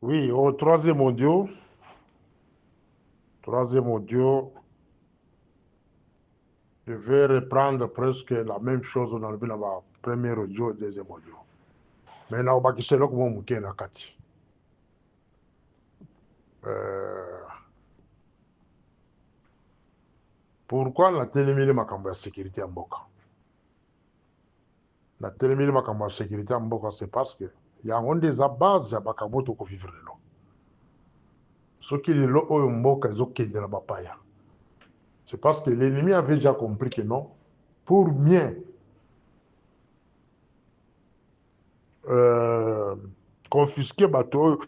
Oui, au troisième audio, je vais reprendre presque la même chose dans le premier audio et deuxième audio. Mais là, on va quitter là comme on est na kati. Pourquoi la télémile makambo ya sécurité en Mboka? La télémile makambo ya sécurité en Mboka, c'est parce que il y a une des bases ya makambo to ko vivre là. Ce qui est là au Mboka, ils ont quitté la bapaya. C'est parce que l'ennemi avait déjà compris que non, pour mieux confisquer bateau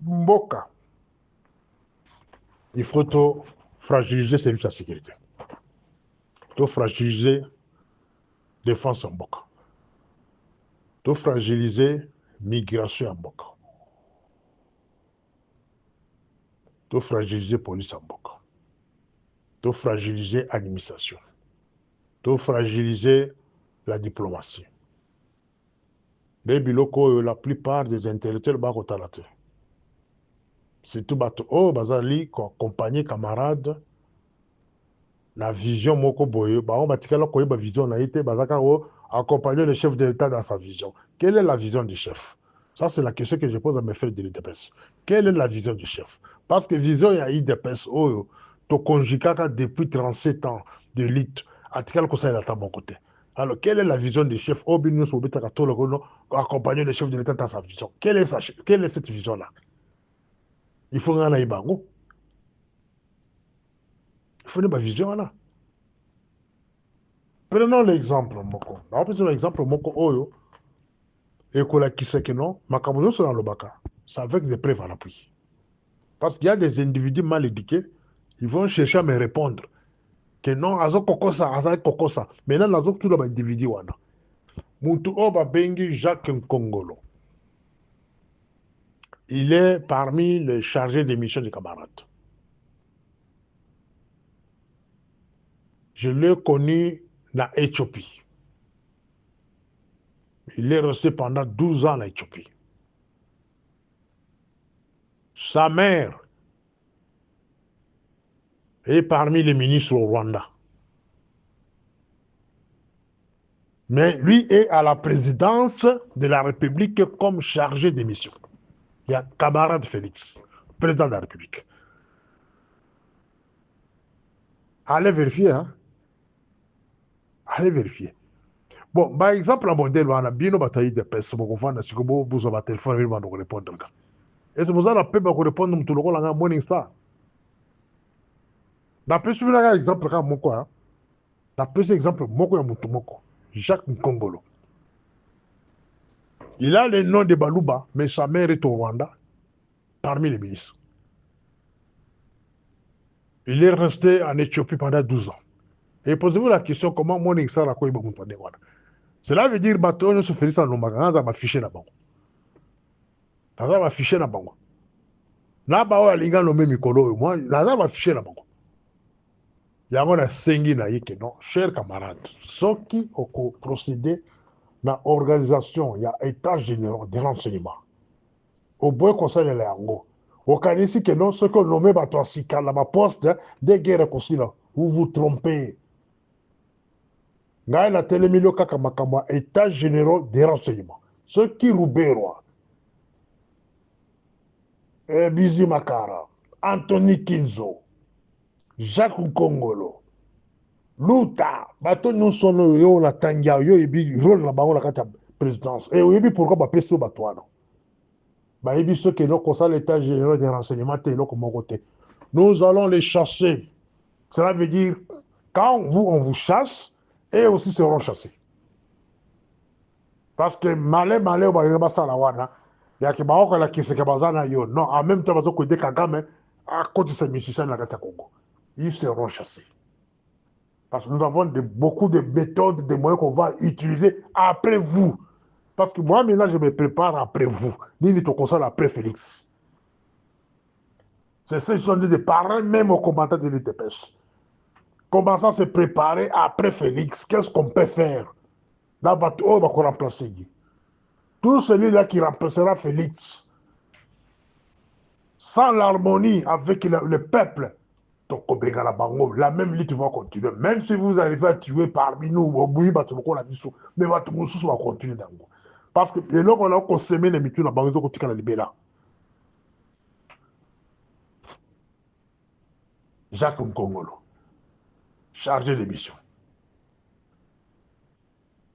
Mboka, il faut tout fragiliser service de sécurité. Tout fragiliser défense en Mboka. Tout fragiliser migration en Mboka. Tout fragiliser police en Mboka. Tout fragiliser administration. Tout fragiliser la diplomatie. Les biloko, la plupart des intellectuels bakotalate. C'est tout bateau. Oh, bazali, accompagner camarades. La vision moko boye, on va la vision na été, accompagner le chef de l'État dans sa vision. Quelle est la vision du chef? Ça, c'est la question que je pose à mes frères de l'IDPS. Quelle est la vision du chef? Parce que vision, il y a IDPS, oh, to conjugaka depuis 37 ans de lutte, à quel conseil est à mon côté. Alors, quelle est la vision du chef? Oh, bien, nous accompagner le chef de l'État dans sa vision. Quelle est cette vision-là? Il faut un aïbango. Il faut une vision là. Prenons l'exemple, Moko. Prenons l'exemple, Moko Oyo, et qui sait que non, Makamono sur le baka. C'est avec des preuves à l'appui. Parce qu'il y a des individus mal éduqués, ils vont chercher à me répondre que non, azo kokosa, azo kokosa. Maintenant, azo tout le individu wana. Muntu Oba Bengi Jacques Nkongolo. Il est parmi les chargés des missions des camarades. Je l'ai connu dans l'Éthiopie. Il est resté pendant 12 ans en Éthiopie. Sa mère est parmi les ministres au Rwanda. Mais lui est à la présidence de la République comme chargé des missions. Il y a camarade Félix, président de la République. Allez vérifier, hein? Allez vérifier. Bon, par exemple, un modèle, on a bien bataillé des personnes, on va dire que vous avez un téléphone, il va nous répondre. Et c'est pour ça que la paix va répondre, tout le monde a un morning star. La paix, c'est un exemple, quand moi, la paix, c'est exemple, moi, Jacques Nkongolo. Il a le nom de Balouba, mais sa mère est au Rwanda, parmi les ministres. Il est resté en Éthiopie pendant 12 ans. Et posez-vous la question comment Morning Star a quoi il. Cela veut dire que on se fait ça dans le affiché là-bas. On va afficher là-bas. Là-bas, il y a nommé Mikolo. Moi, là, on va afficher là-bas. Il y a un sengi na yeke non, chers camarades, ceux qui ont procédé dans l'organisation, il y a état général de renseignement. Au bout conseil de l'ango. Au cas ici que non, ceux qui ont nommé Batoasika, la poste, des guerres aussi là, vous vous trompez. Ngai la télémilio kaka makamwa état général des renseignements. Ceux qui Roubero, Bizi Makara, Anthony Kinzo, Jacques Nkongolo, Luta, bato nous sommes yo la tangia yo ebi rôle na bango la kata présidence. Et oui pourquoi ba peso batwana. Ba ebi ceux qui n'ont ça l'état général des renseignements té lo comme côté. Nous allons les chasser. Cela veut dire quand on vous chasse et aussi seront chassés. Parce que malé ba ça la wana. Ya ki ba la ki se bazana yo. Non, en même temps bazo ko de Kagame à côté de ces musiciens la kata Congo. Ils seront chassés. Parce que nous avons beaucoup de méthodes, de moyens qu'on va utiliser après vous. Parce que moi, maintenant, je me prépare après vous. Ni ton conseil après Félix. C'est ça, ils sont dit de parler même aux combattants de l'ITPS. Commençons à se préparer après Félix. Qu'est-ce qu'on peut faire? Là, on va remplacer. Tout celui-là qui remplacera Félix, sans l'harmonie avec le peuple, donc la même lutte va continuer. Même si vous arrivez à tuer parmi nous, mais votre mususu va continuer d'ango. Parce que et là on a consommé les mitu na bango kotika na libéra. Jacques Nkongolo, chargé de mission.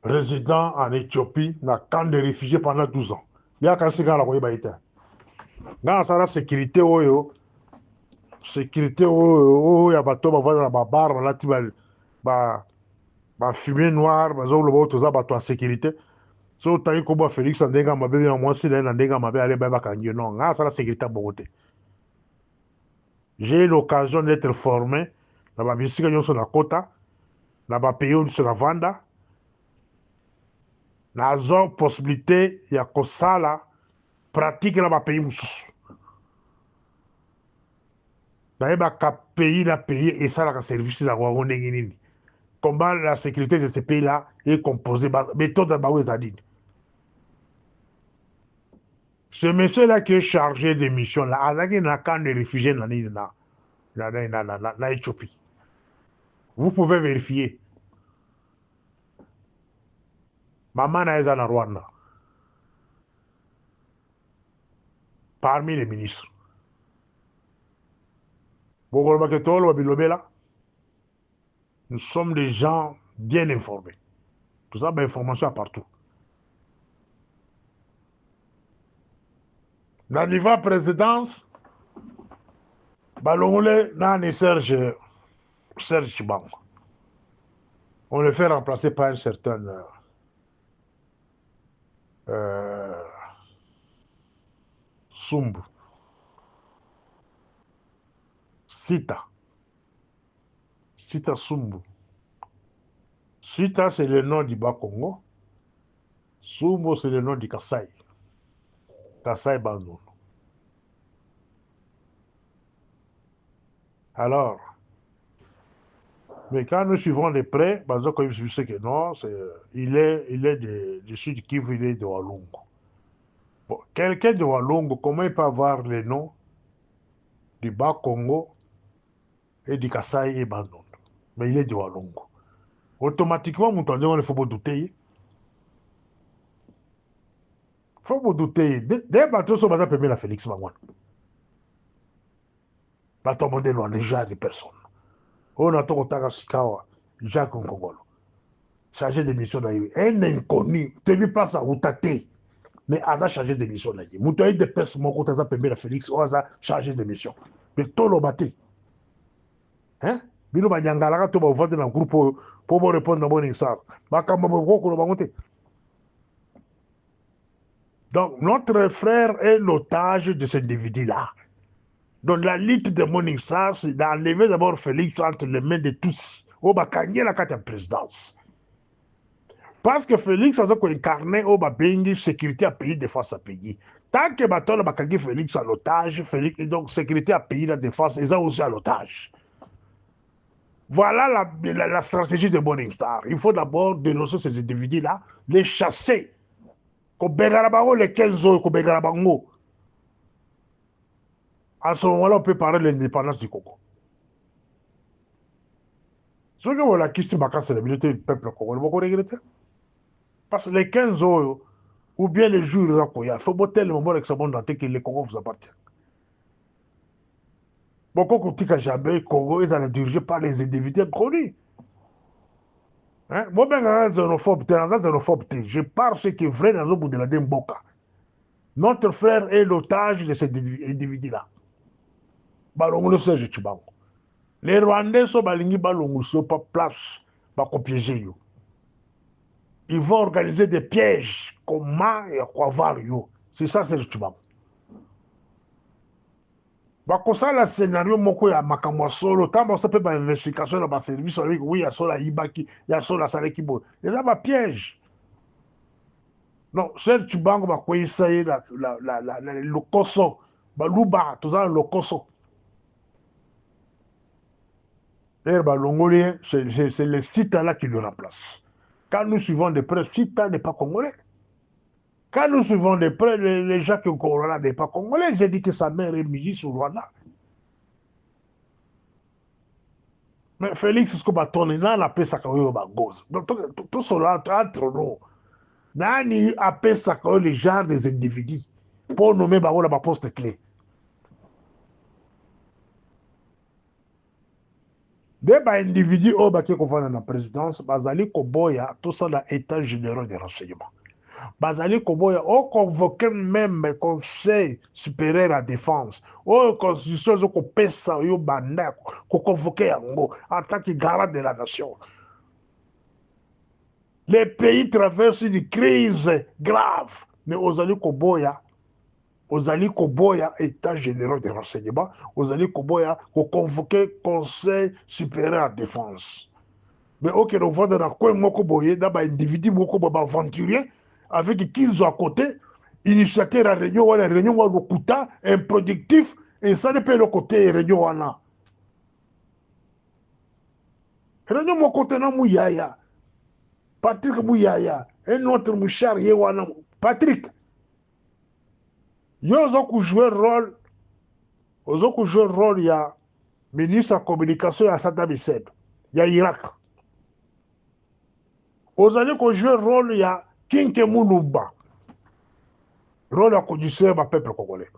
Résident en Éthiopie, dans camp de réfugiés pendant 12 ans. Il y a quand c'est la koyeba ite. Dans la sécurité oyo, sécurité oyo ya bato ba vendre ba bar la ti ba fumée noire, ba zo lobo to za bato en sécurité. So tayi ko ba Félix Ndenga mabe ya mwasi na Ndenga mabe ale ba kangi non. Nga ça la sécurité bogote. J'ai eu l'occasion d'être formé dans ma bisika nyonso na kota, na ba pays sur la vanda. Nazo possibilité ya kosala pratique na ba pays mususu. Nayebaka pays na pays esalaka service na yango ndenge nini. Comment la sécurité de ce pays-là est composée, méthode de Baoué Zadine. Ce monsieur-là qui est chargé de mission, là, Azaki n'a qu'un de réfugiés dans l'Éthiopie. Vous pouvez vérifier. Maman n'a pas dans Rwanda. Parmi les ministres. Nous sommes des gens bien informés. Tout ça, information partout. Dans le niveau présidence, Balongole n'a Serge Chibango. On le fait remplacer par une certaine Sumbu. Sita Sumbu. Sita, c'est le nom du Bas-Congo. Sumbu, c'est le nom du Kassai. Kassai Bandon. Alors, mais quand nous suivons de près, comme je sais que non, il est de Sud Kivu, il est de Walungu. Bon, quelqu'un de Walungu, comment il peut avoir le nom du Bas-Congo et du Kassai et Bandon? Mais il est de Walungu. Automatiquement, il faut pas douter. Il faut pas douter. Dès que tu as permis la Félix Mangwan, tu as demandé loin déjà des personnes. On a tout Sikawa, Jacques Nkongolo, chargé de mission d'Aïe. Un inconnu, tu ne pas ça, ou t'as mais Aza chargé de mission d'Aïe. Moutoye de personnes, mon côté, permis la Félix, ou Aza chargé de mission. Mais tout le bâti. Hein? Bino Banyangala, tu vas voir dans le groupe pour me répondre à mon insar. Donc, notre frère est l'otage de cet individu-là. Donc, la lutte de Morning Star, c'est d'enlever d'abord Félix entre les mains de tous. Au Bakangé, la carte de présidence. Parce que Félix a incarné au Babengi, sécurité à pays, défense à pays. Tant que Baton Bakangé Félix à l'otage, Félix, et donc sécurité à pays, la défense, ils ont aussi à l'otage. Voilà la stratégie de Morning Star. Il faut d'abord dénoncer ces individus-là, les chasser. Les 15 ans, à ce moment-là, on peut parler de l'indépendance du Congo. Ce que la question c'est la militaire du peuple congolais, vous regrettez? Parce que les 15 ans, ou bien les jours, il faut botter le moment avec ce monde entier que le Congo vous appartient. Beaucoup de gens jamais le Congo est dirigé par les individus connus. Moi, je parle ce qui est vrai dans le bout de la Demboka. Notre frère est l'otage de cet individu-là. Les Rwandais sont pas place pour piéger. Ils vont organiser des pièges comment et quoi voir. C'est ça, c'est le Chibango. Bakosala scénario moko ya makamwa solo tamba ça peut ba investigation dans ba service avec oui ya sola ibaki ya sola saleki bo et là ba piège non c'est Chibango ba koyisa la lokoso ba luba tout ça lokoso et ba longolien c'est le site là qui le remplace quand nous suivons de près site n'est pas congolais Quand nous suivons de près les gens qui au Rwanda n'est pas congolais, j'ai dit que sa mère est ministre au Rwanda. Mais Félix, ce que batoni nani apesaka oyo bagozi. Donc tout cela entre nous. Nani apesaka oyo les genres des individus pour nommer bango na poste clé. De individu oyo baki kovanda na présidence bazali koboya tout ça na état généraux de renseignement. Bazali koboya o convoqué même conseil supérieur à défense o constitution ezo kopesa yo banda ko convoquer yango en tant que garant de la nation. Les pays traversent une crise grave mais ozali koboya état généraux de renseignement ozali koboya ko convoquer conseil supérieur à défense. Mais ok, on voit dans quoi moko boye na ba individu moko ba aventurier avec qui ils ont à côté initiateur à réunion wala réunion wa lokuta improductif et ça ne peut le côté réunion wana réunion mo côté na Mouyaya Patrick Mouyaya un autre mouchard ye wana Patrick yo zo jouer rôle ya ministre de la communication à Saddam Hussein ya Irak. Ozali ko jouer rôle ya Kinke Mulumba, rôle ya conduire le peuple congolais.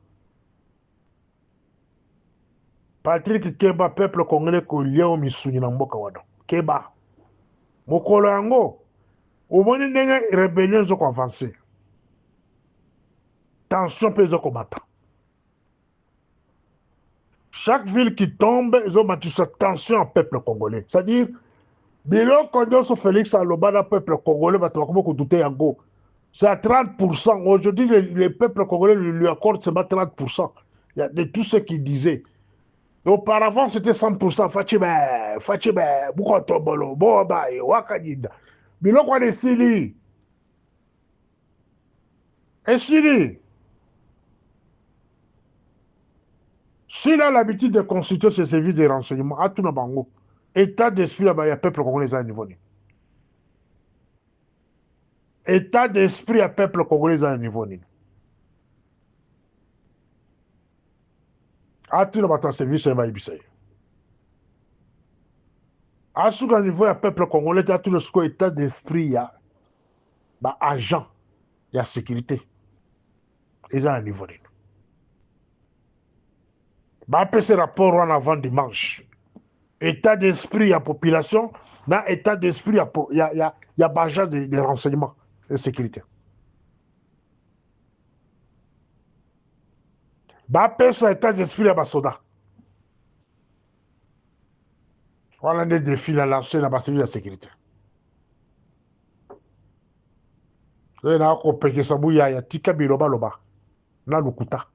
Patrick Keba, peuple congolais ko lien misuni na mboka wana. Keba. Mokolo yango, omoni ndenge rébellion zo ko avancer. Tension pe zo ko mata. Chaque ville qui tombe, ils ont battu cette tension au peuple congolais. C'est-à-dire, biloko nyonso Félix aloba na peuple congolais bato bakoma douter yango. C'est à 30%. Aujourd'hui, le peuple congolais lui accorde seulement 30%. Il y a de tout ce qu'il disait. Auparavant, c'était 100%. Fachibe, Bukotobolo, Bobaye, Wakadida. Biloko wana esili. Esili. S'il a l'habitude de consulter ses services de renseignement, à tout le monde, état d'esprit là-bas, il y a peuple congolais à niveau. État d'esprit à peuple congolais à niveau. À tout le monde, service, ça va y aller. À ce niveau, il y a peuple congolais, il y a tout le état d'esprit, il y a agent, il y a sécurité. Et à niveau. Après ce rapport en avant dimanche, état d'esprit à population, dans état d'esprit il y a agent de renseignement et sécurité. Après ce état d'esprit à soda. Voilà des défis à lancer dans la service de sécurité. Et là, on peut que ça bouille à tika biloba loba. Na lukuta.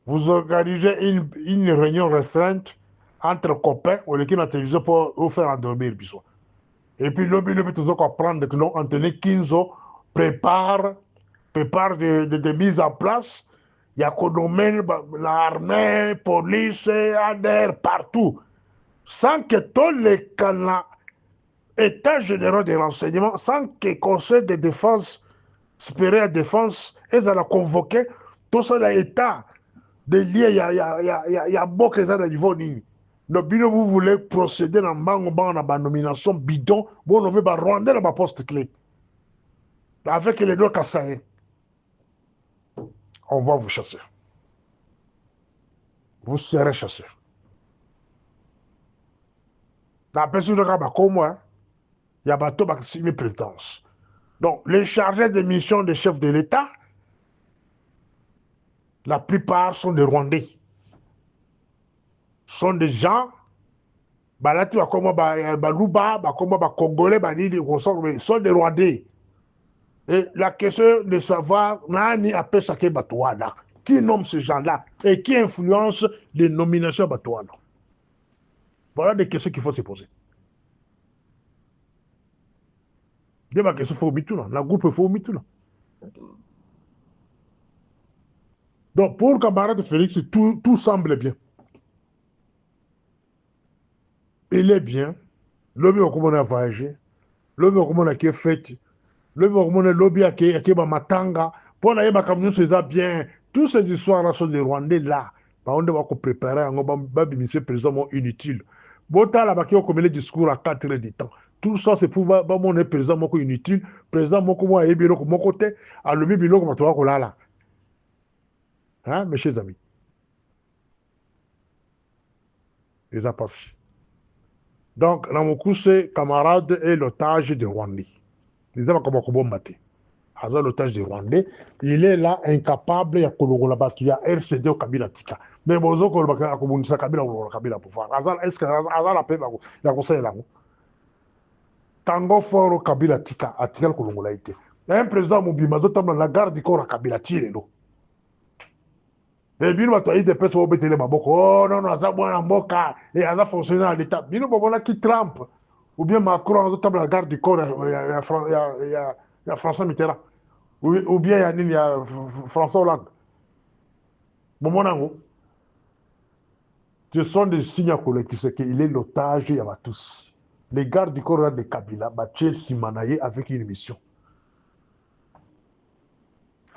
Vous organisez une réunion restreinte entre copains, ou les qui ont télévision pour vous faire endormir. Et puis, le toujours comprendre que nous, Anthony Kinzo prépare de mise en place. Il y a qu'on nommer l'armée, police, ADR, partout. Sans que tous les canaux, état général de renseignement, sans que le conseil de défense, supérieur de défense, ils allaient convoquer tout ça, l'État. Des liens, il y a beaucoup de niveau nini. Donc, vous voulez procéder dans la nomination bidon, vous nommez Rwandais dans ma poste clé. Avec les deux Kassaïens. On va vous chasser. Vous serez chassés. Dans la personne de Rabakomo, il y a bateau qui signe prétence. Donc, les chargés de mission des chefs de l'État, la plupart sont des Rwandais. Sont des gens, balati bakoma baluba, bakoma bakongolais, banini, sont des Rwandais. Et la question de savoir, nani appelle Sake Batouana, qui nomme ces gens-là et qui influence les nominations Batouana. Voilà des questions qu'il faut se poser. Des questions faut mitou là, la groupe faut mitou là. Donc pour le camarade Félix, tout semble bien. Il est bien. L'homme a voyagé. L'homme a fait Le hormone lobby à matanga, pour la yeba comme nous c'est bien. Toutes ces histoires-là sont des Rwandais là. Par contre, on va préparer un monsieur président inutile. Bota la baki comme les discours à 4 heures du temps. Tout ça c'est pour mon président moko inutile, président moko moi et bilo mon côté, à le bilo comme toi là. Hein, mes chers amis. Les a passés. Donc, Ramokuse, camarade, est l'otage des Rwandais. Les gens comme Okobombate. Hazard l'otage des Rwandais. Il est là, incapable, il y a Kolongola Batu, il y a RCD au Kabila Tika. Mais Bozo Kolobaka Kobundisa Kabila ou Kabila pouvoir. Hazard, est-ce que Hazard la paix, il y a conseil là. Tango fort au Kabila Tika, à Tika Kolongola été. Un président Moubimazo, dans la garde du corps à Kabila Tirelo. Et bien, on a des personnes qui ont été oh non, non, ça a mboka et ça a fonctionné à l'état. Bien, on a qui Trump ou bien Macron, on a la garde du corps, il y a François Mitterrand. Ou bien il y a François Hollande. Bon, ce sont des signes qui c'est qu'il est l'otage, il y a tous. Les gardes du corps de Kabila, Chelsea Manaye avec une mission.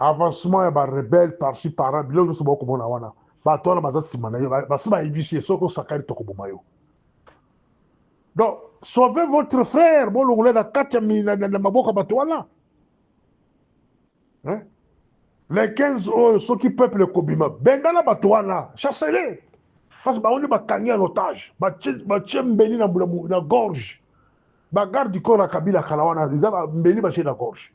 Avancement, il y a des rebelles par-ci, par-là, il y a des gens qui sont batona baza nsima na yo basi bayebi ye soki osakani tokoboma yo. Donc sauvez votre frère bolongola na kati ya maboko ya bato wana. Les 15 oyo soki peuple ekobima bengana bato wana chassele parce baoni bakangi en otage batie mbeli na gorge bagarde du corps ya Kabila kala wana eza mbeli batie na gorge.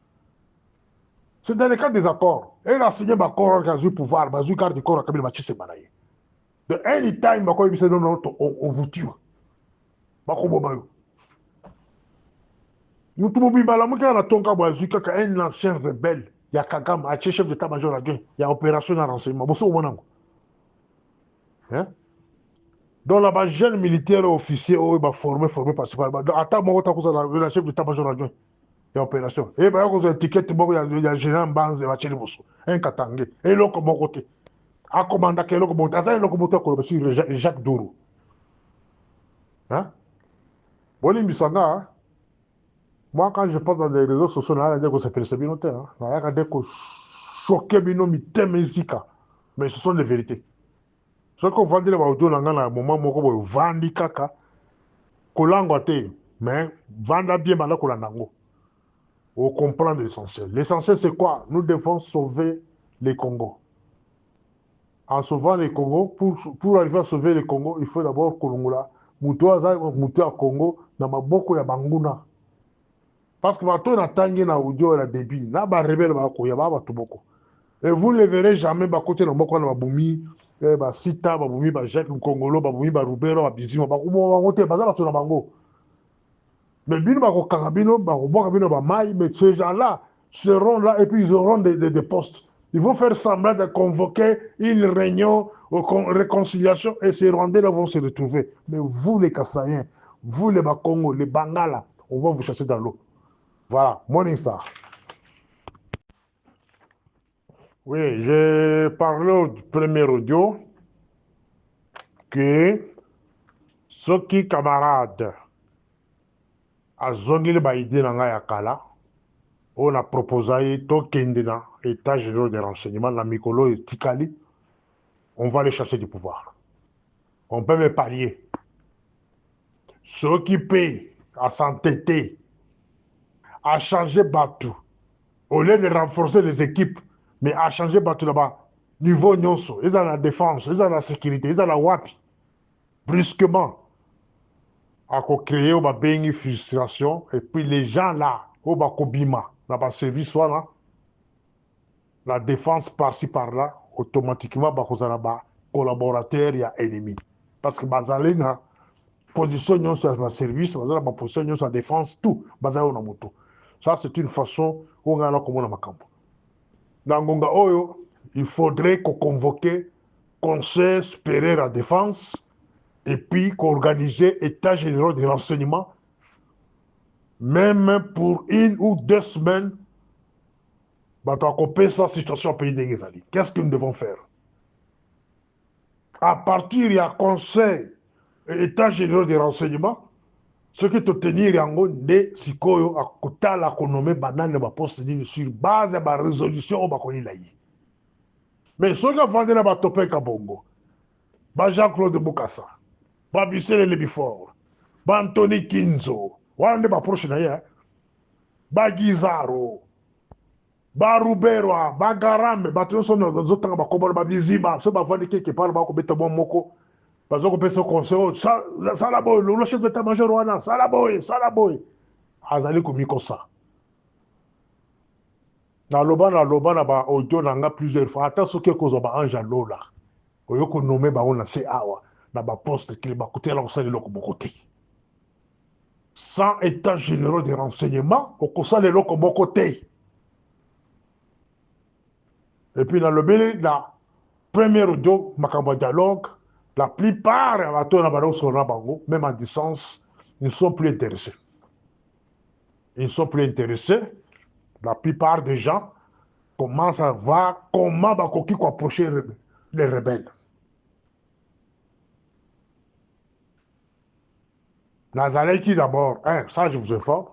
C'est dans le cadre des accords. Et il a signé l'accord qui a eu pouvoir, il garde du corps à Kabila batie semana ye. De anytime bakoyebisa non on vous tue. Bakoboma yo. Mutu mobimba la muka na tonka bazui kaka un ancien rebelle ya Kagame a chef d'état-major adjoint ya opération de renseignement boso monango. Hein? Donc là-bas jeune militaire officier oh ba formé par attends moi ta cause la chef d'état-major adjoint ya opération et ba cause étiquette bon ya général Mbanze ba cheli boso un katange et loko mon côté a commanda que loko monta ça loko monta ko sur Jacques Dourou. Hein? Boni misanga. Moi, quand je passe dans les réseaux sociaux, c'est persécuté. Je choqué, mais ce sont les vérités. Ce qu'on va dire, c'est que à un moment où vandi kaka, kolango te, mais vanda bien mal kolango. On comprend l'essentiel. L'essentiel, c'est quoi? Nous devons sauver les Congos. En sauvant les Congos, pour arriver à sauver les Congos, il faut d'abord kolongola. Muto à Congo, na maboko ya banguna. Parce que bato na tangi na audio la débit na ba rebelle ba ko ya ba bato boko et vous ne verrez jamais ba côté na boko na babumi ba sita babumi ba Jacques Nkongolo babumi ba Rubero ba Bizima ba ko ba côté ba za bato na bango mais bino ba ko kanga bino ba ko boka bino ba mai mais ces gens-là seront là et puis ils auront des postes. Ils vont faire semblant de convoquer une réunion réconciliation et ces Rwandais-là vont se retrouver. Mais vous les Kassaïens, vous les Bakongo, les Bangala, on va vous chasser dans l'eau. Voilà, Morning Star. Oui, j'ai parlé au premier audio que ceux qui camarades à Zongile Baïdi Nanga Yakala, on a proposé tout Kendina, État général des renseignements, la Mikolo et Tikali, on va les chasser du pouvoir. On peut me parier. Ceux qui payent à s'entêter, à changer Batou, au lieu de renforcer les équipes, mais à changer Batou là-bas, niveau nyonso, ils ont la défense, ils ont la sécurité, ils ont la wapi. Brusquement, à créer une frustration, et puis les gens là, au Bakobima, là-bas, service soit là, la défense par-ci par-là, automatiquement, Bakozalaba, collaborateur, il y a ennemi. Parce que Bazalina, position sur le service, Bazalina, position sur la défense, tout, Bazalina moto. Ça, c'est une façon où on a comme on a macambo. Dans Gonga Oyo, il faudrait qu'on convoque Conseil supérieur à la défense et puis qu'organiser État général des renseignements, même pour 1 ou 2 semaines, sa situation au pays de qu'est-ce que nous devons faire? À partir, il y a Conseil et État général des renseignements, Ce qui te tenir yango nde sikoyo akotala konome banane ba poste nini sur base ba résolution o bakoyila yi. Mais soki avandi na batopeka bongo, ba Jean-Claude Bokassa, ba Bisele Lebifort, ba Anthony Kinzo, wana nde baproche na ye, ba Gizaro, ba Ruberwa, ba Garambe, bato nyonso bazotanga bakombola ba Biziba, so bavandi quelque part bakobeta bon moko, bazokopesa conseil, sala boye, le chef d'état-major wana, sala boye, sala boye. Azali komikosa. Naloba na ba audio nanga plusieurs fois, ata soki kozwa ba ange lola. Oyo ko nommer ba on se awa na ba poste ki ba kote la kosala loko moko te. Sans état généraux de renseignement, au kosala loko moko te. Et puis dans le bel la première audio makambo dialogue, la plupart ya bato na ba sur na bango, même à distance, ils ne sont plus intéressés. Ils ne sont plus intéressés. La plupart des gens commencent à voir comment bakoki ko approcher les rebelles. Nazaleki d'abord, hein, ça je vous informe,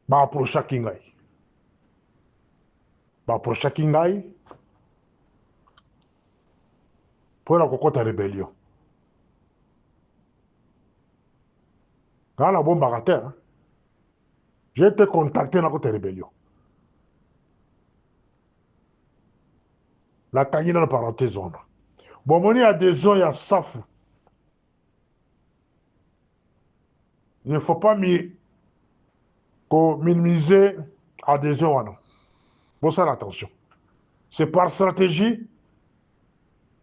ba approcher Kingai. Ba approcher Kingai pour la kokota rébellion. Quand la bombe a raté, hein, j'ai été contacté dans la rébellion. La Kagina dans la parenthèse. Bon, on y a adhésion, il y a SAF. Il ne faut pas minimiser adhésion. Bon, ça, attention. C'est par stratégie,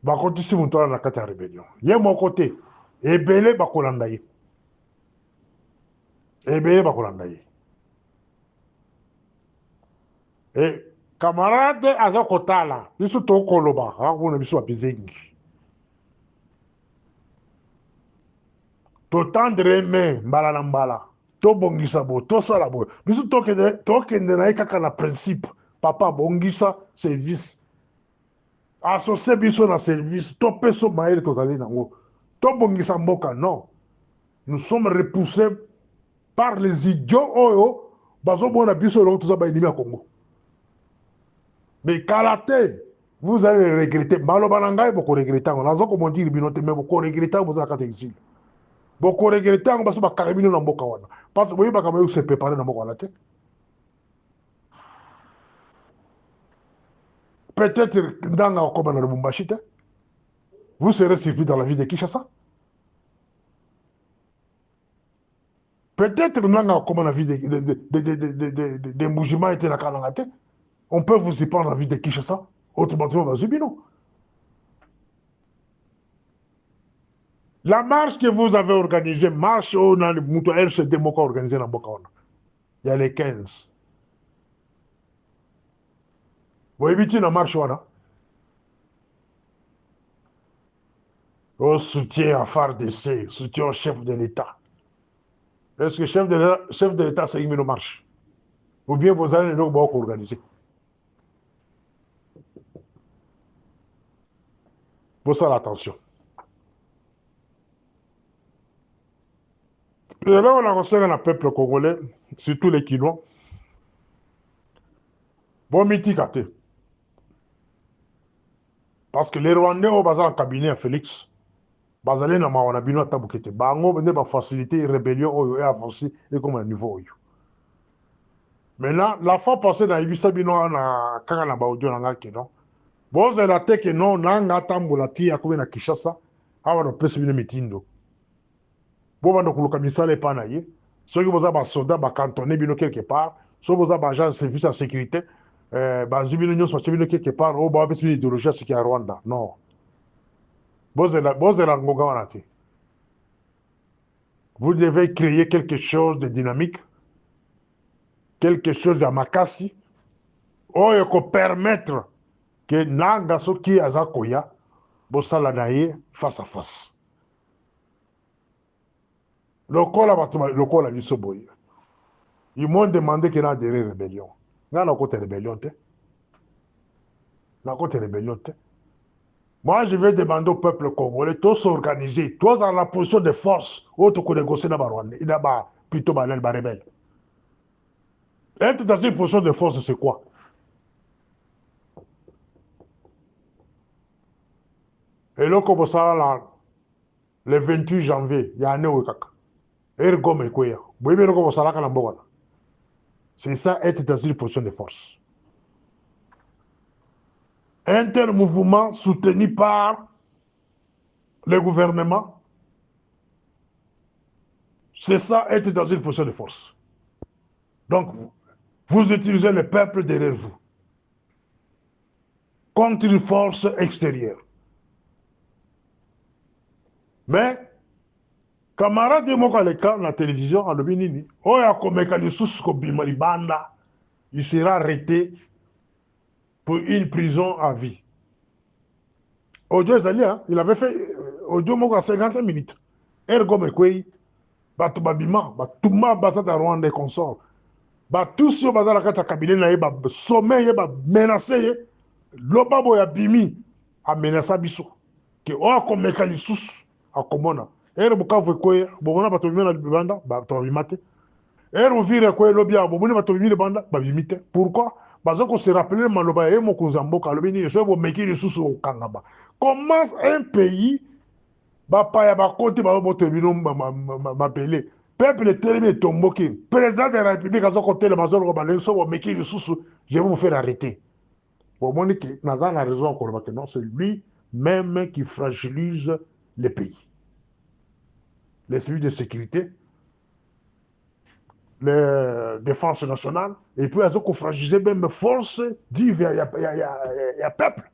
bah, quand ici, on dans la rébellion. Il y a mon côté. Et belé, bah, kolandaye. Et belé, bah, kolandaye. Et camarade, azo kotala. Bisu to koloba. On a bisu apizengi. Totendre main mbala na mbala to bongisa bo to sala bo biso tokende na ye kaka na principe papa bongisa service associé biso na service to peso mayele tozali nango to bongisa mboka. Non, nous sommes repoussés par les idiots oyo bazobona biso eloko toza baennemi ya Congo. Mais kala te, vous allez regretter. Maloba na ngai boko regretter ngo nazo komondiri bino te, mais boko regretter ngo za kata exil. Boko regretter ngo baso bakalemino na mboka wana. Parce que boye bakama yo se préparer na mboka wana te. Peut-être ndanga okoma na Lubumbashi te. Vous serez servi dans la ville de Kinshasa. Peut-être ndanga okoma na ville de Mbujima était na Kananga te. On peut vous y prendre dans la ville de Kinshasa. Autrement, bazubino. La marche que vous avez organisée, marche où elle se démoque organisée dans Bokaona. Il y a les 15. Vous évitez la marche là. Au soutien à FARDC, soutien au chef de l'État. Est-ce que le chef de l'État c'est une marche? Ou bien vous allez les organiser? Faut ça l'attention. Et là, on a reçu un peuple congolais, surtout les Kinois. Bon, mitigate. Parce que les Rwandais ont basé en cabinet à Félix. Bazali na mawana bino tabukete. Bango ne ba faciliter rébellion oyo et avancer et comme un niveau oyo. Maintenant, la fois passée dans Ibisa bino na kaka na ba audio na ngaki non. Boze la teke non nanga tambola ti akome na Kinshasa. Awa no pesi bino mitindo. Bo bando kuluka misale pa na ye. Soki boza ba soldat ba cantonné bino quelque part, so boza ba agent de service de sécurité, ba zubino nyonso ba bino quelque part, o ba pesi bino idéologie ce qui est Rwanda. Non. Boze la ngonga wana ti. Vous devez créer quelque chose de dynamique, quelque chose de makasi, oyo ko permettre que nanga soki azakoya bosala na ye face à face. Lokola biso boye. Ils m'ont demandé qu'il y ait des rébellions. Nga na kote rébellion te. Na kote rébellion te. Moi, je vais demander au peuple congolais, tous s'organiser, tous dans la position de force, autre que négocier dans le Rwanda, il y a plutôt les rebelles. Être dans une position de force, c'est quoi? Et là, comme ça, là, le 28 janvier, il y a un Wekaka. C'est ça, être dans une position de force. Intermouvement soutenu par le gouvernement, c'est ça, être dans une position de force. Donc, vous utilisez le peuple derrière vous contre une force extérieure. Mais, camarade moko aleka na télévision alobi nini oyo akomeka lisusu kobima libanda, il sera arrêté pour une prison à vie. Audio ezali, il avait fait audio moko à 50 minutes. Ergo mekwei bato babima batuma basata Rwanda et consort. Tous oyo baza na kati ya cabinet na ye basome ye bamenace ye loba boyo abimi amenasa biso ke oyo akomeka lisusu akomona ere Bukavu ekweya bomona bato bimi na libanda bato babima te ere Uvira ekweya elobi awa bomoni bato bimi libanda babimi te. Pourquoi? Baza kose rappele maloba ya ye mokonzi ya mboka alobi nini soki bomeki lisusu okangama. Comment un pays bapaya bakoti babobote bino mabele peuple etelemi etomboki président de la république aza kotelema azoloba balengi so bomeki lisusu je vais vous faire arrêter. Bomoni ke naza na raison akoloba ke non, c'est lui même qui fragilise le pays, les services de sécurité, les défenses nationales, et puis aza kofragiliser même force dive ya peuple.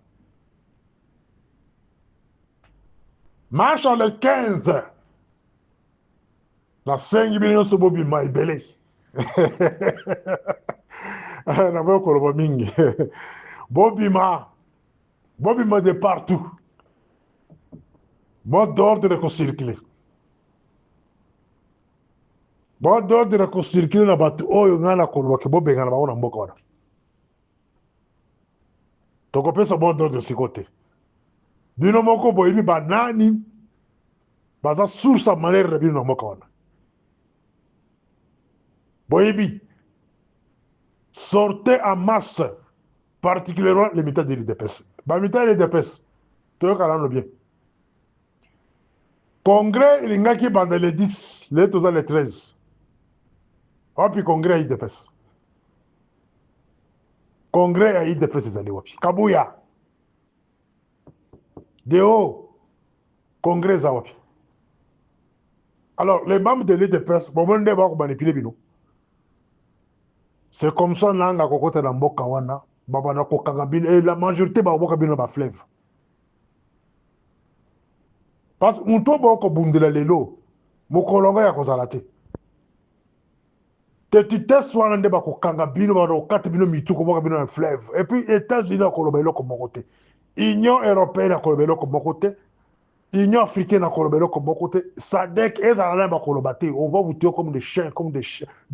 Marche le 15 nasengi bino nyonso bobima ebele naboyi koloba mingi bobima de partout, mot d'ordre kocircule, mot d'ordre kocircule na bato oyo ngai na koloba ke bobengana bango na mboka wana. Tokopesa mot d'ordre siko te. Bino moko boyebi banani baza source ya malere na bino na mboka wana. Boyebi sortez en masse, particulièrement les militaires de l'UDPS. Militaires de l'UDPS, toyokana no bien. Congrès ilingaki banda le 10, le toza le 13. Wapi congrès ya UDPS? Congrès ya UDPS ezali wapi? Kabuya. Deo. Congrès za wapi? Alors, les membres de l'UDPS, bon, nde bako manipuler bino. C'est comme ça nanga kokota na mboka wana, babana kokanga bino, et la majorité baboka bino ba fleuve. Parce que muto boko bundela lelo, mokolonga ya kozala te. Tetitesse wana nde bakokanga bino, bakokata bino mituko boka bino na fleuve. Et puis États-Unis akoloba eloko moko te. Union européenne akoloba eloko moko te. Union africaine akoloba eloko moko te. SADC ezala na bakoloba te. On va vous tuer comme des chiens, comme des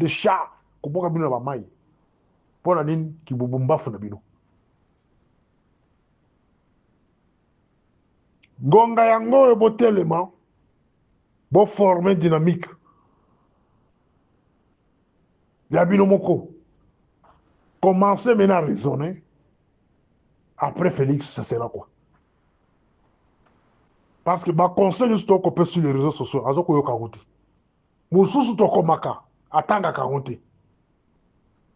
chats. Koboka bino na bamai. Pona nini kibubumbafu na bino. Ngonga yango ebotelema bo former dynamique. Ya bino moko. Commencez maintenant à raisonner. Après Félix, ça sera quoi? Parce que ma conseil juste qu'on peut sur les réseaux sociaux, azo koyo karouti. Mususu tokomaka, atanga karouti.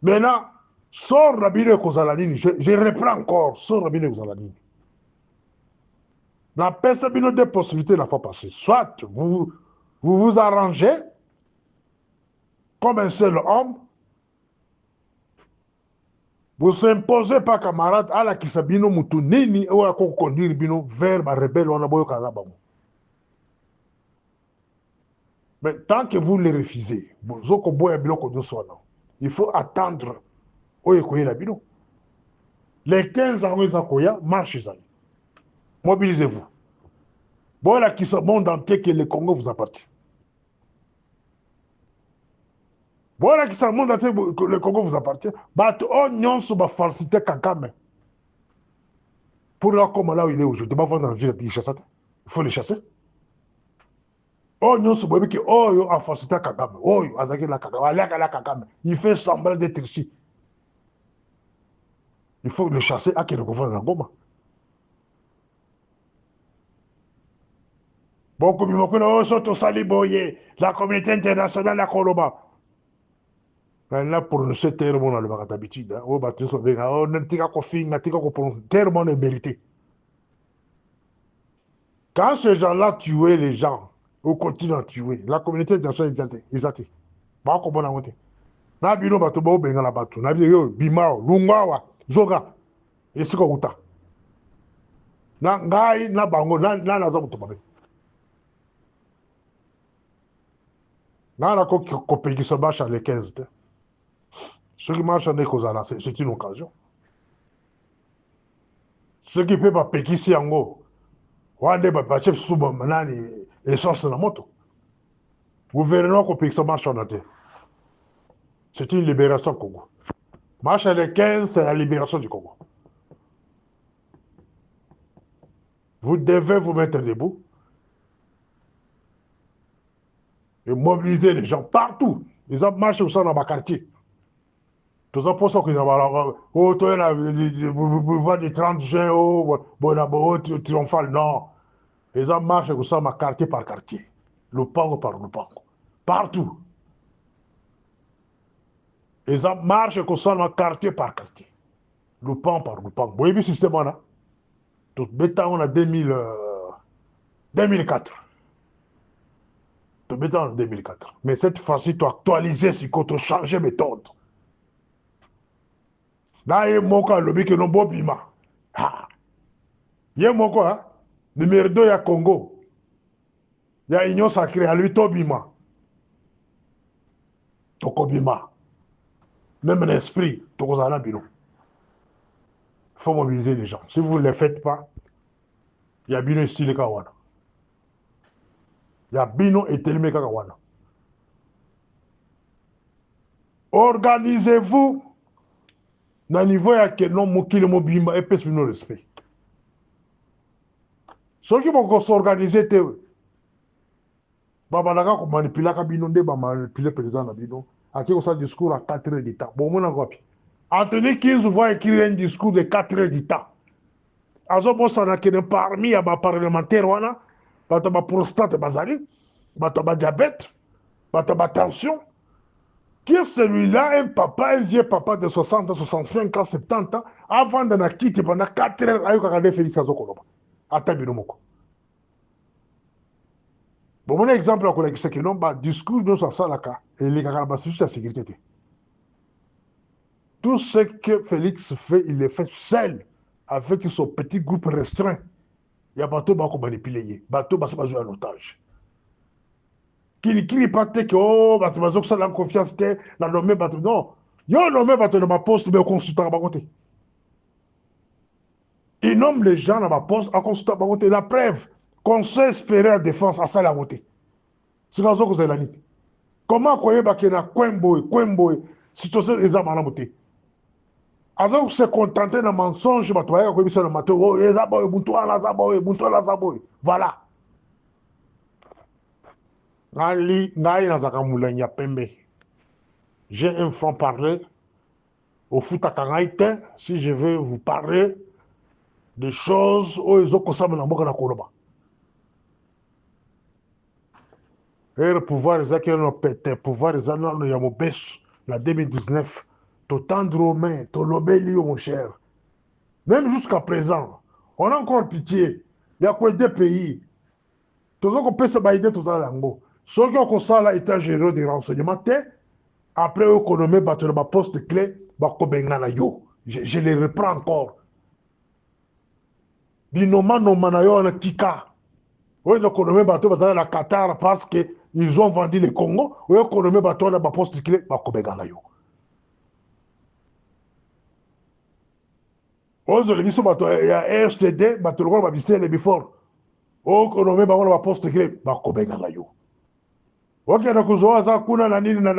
Maintenant, sors la bine kozalanini, je reprends encore, sors la bine kozalanini. La personne bino deux possibilités la fois passée. Soit vous vous arrangez comme un seul homme, vous imposez pas camarade à la kisabino mutunini ou à conduire bino vers ma rebelle ou anaboyo karabango. Mais tant que vous les refusez, il faut attendre. Les 15 ans, marchez. Mobilisez-vous. Voilà qui se monde entier que le Congo vous appartient. Voilà qui se monde entier que le Congo vous appartient. Bat on nyon sous ba falsité kakame. pour là comme là où il est aujourd'hui, va vendre dans la ville, il chasse. Il faut les chasser. Oh, non, c'est que oh, yo, Afasita Kagame, oh, Azaki la Kagame, Alaka la Kagame. Il fait semblant d'être ici. Il faut le chasser à qui le gouvernement de la Goma. Bon, comme il m'a dit, oh, Soto Saliboye, la communauté internationale, la Koloba. Là, pour ce terme, on a le bagat d'habitude. Oh, bah, tu sais, oh, n'intika kofi, n'intika kopon, terme, on est mérité. Quand ces gens-là tuaient les gens, au continent tuer, la communauté internationale, ils étaient. Bah, comment on a monté? Na bino bato bo benga la bato. Na bino bimao, lungawa, zoga. Esiko uta. Na ngai na bango na naza muto babe. Na la ko pegisa basha les 15. Ceux qui marchent en écosala, c'est une occasion. Ceux qui peuvent pas pegisi yango, wande ba chef suba manani essence na moto. Gouvernement ko pegisa marche en terre. C'est une libération Congo. Marche les 15, c'est la libération du Congo. Vous devez vous mettre debout et mobiliser les gens partout. Ils ont marché aussi dans ma quartier. Tout ça pour ça qu'ils ont oh, toi, boulevard du 30 juin, oh, bon, triomphal. Non. Ils ont marché comme ça, quartier par quartier. Lupango par Lupango. Partout. Ils ont marché comme ça, quartier par quartier. Lupango par Lupango. Vous voyez le système, là? Tout bêta, on a 2004. Tout bêta, on a 2004. Mais cette fois-ci, tu as actualisé, si tu as changé méthode. Là, il y a un lobby qui est bon bima. Il y a un numéro 2, il y a Congo. Il y a Union Sacrée, à lui, Tobima. Tokobima. Même l'esprit, Tokozala Bino. Il faut mobiliser les gens. Si vous ne le faites pas, il y a Bino style Kawana. Il y a Bino et Telme Kawana. Organisez-vous dans le niveau à quel nom Mokile Mobimba et pèse Bino respect. Ceux qui vont s'organiser, Babalaka ko manipuler Bino, de manipuler le président Bino. À qui on a discours à 4 heures de temps. Bon, mon encore. Anthony 15 va écrire un discours de 4 heures de temps. Azobo sana kene parmi ya ba parlementaire wana, bato ba prostate bazali, bato ba diabète, bato ba tension. Qui est celui-là, un papa, un vieux papa de 60, 65 ans, 70 ans, avant de quitter pendant 4 heures, ayo kakade Félix Azokoloba. Ata binomoko. Bon, mon exemple, c'est que non, bah, discours de Salaka, et les kakaba, c'est juste la sécurité. Tout ce que Félix fait, il le fait seul, avec son petit groupe restreint. Il y a bateau qui manipulé, bateau qui joué en otage. Qui ne pas que oh, bateau qui a confiance, la nommé bateau. Non, il y a nommé bateau dans ma poste, mais au consultant à côté. Il nomme les gens dans ma poste, à consultant à côté. La preuve qu'on sait espérer la défense à ça la côté. C'est comme ça que vous avez la nuit. Comment vous voyez qu'il y a Kwemboy, situation des armes à la côté. Azo se contenter d'un mensonge, voilà. J'ai un franc-parler au foot à si je veux vous parler des choses où ils ont consommé dans le Koloba. Et le pouvoir, ils ont pété, le pouvoir, ils ont la 2019. Te tendre aux mains, te l'obéir, mon cher. Même jusqu'à présent, on a encore pitié. Il y a quoi des pays. Tout ce qu'on peut se bailler, tout ça, l'ango. Ceux qui ont ça, là, état généraux des renseignements, après, l'économie, battre le poste clé, je les reprends encore. Binoma, no manayo, na kika. Oui, l'économie, battre le Qatar parce qu'ils ont vendu le Congo. Oui, l'économie, battre le poste clé, il y a RCD, bato lokolo babisele before. Okonome bango na poste clé, bakobenganga yo. Okenda kuzoa za kuna na nini na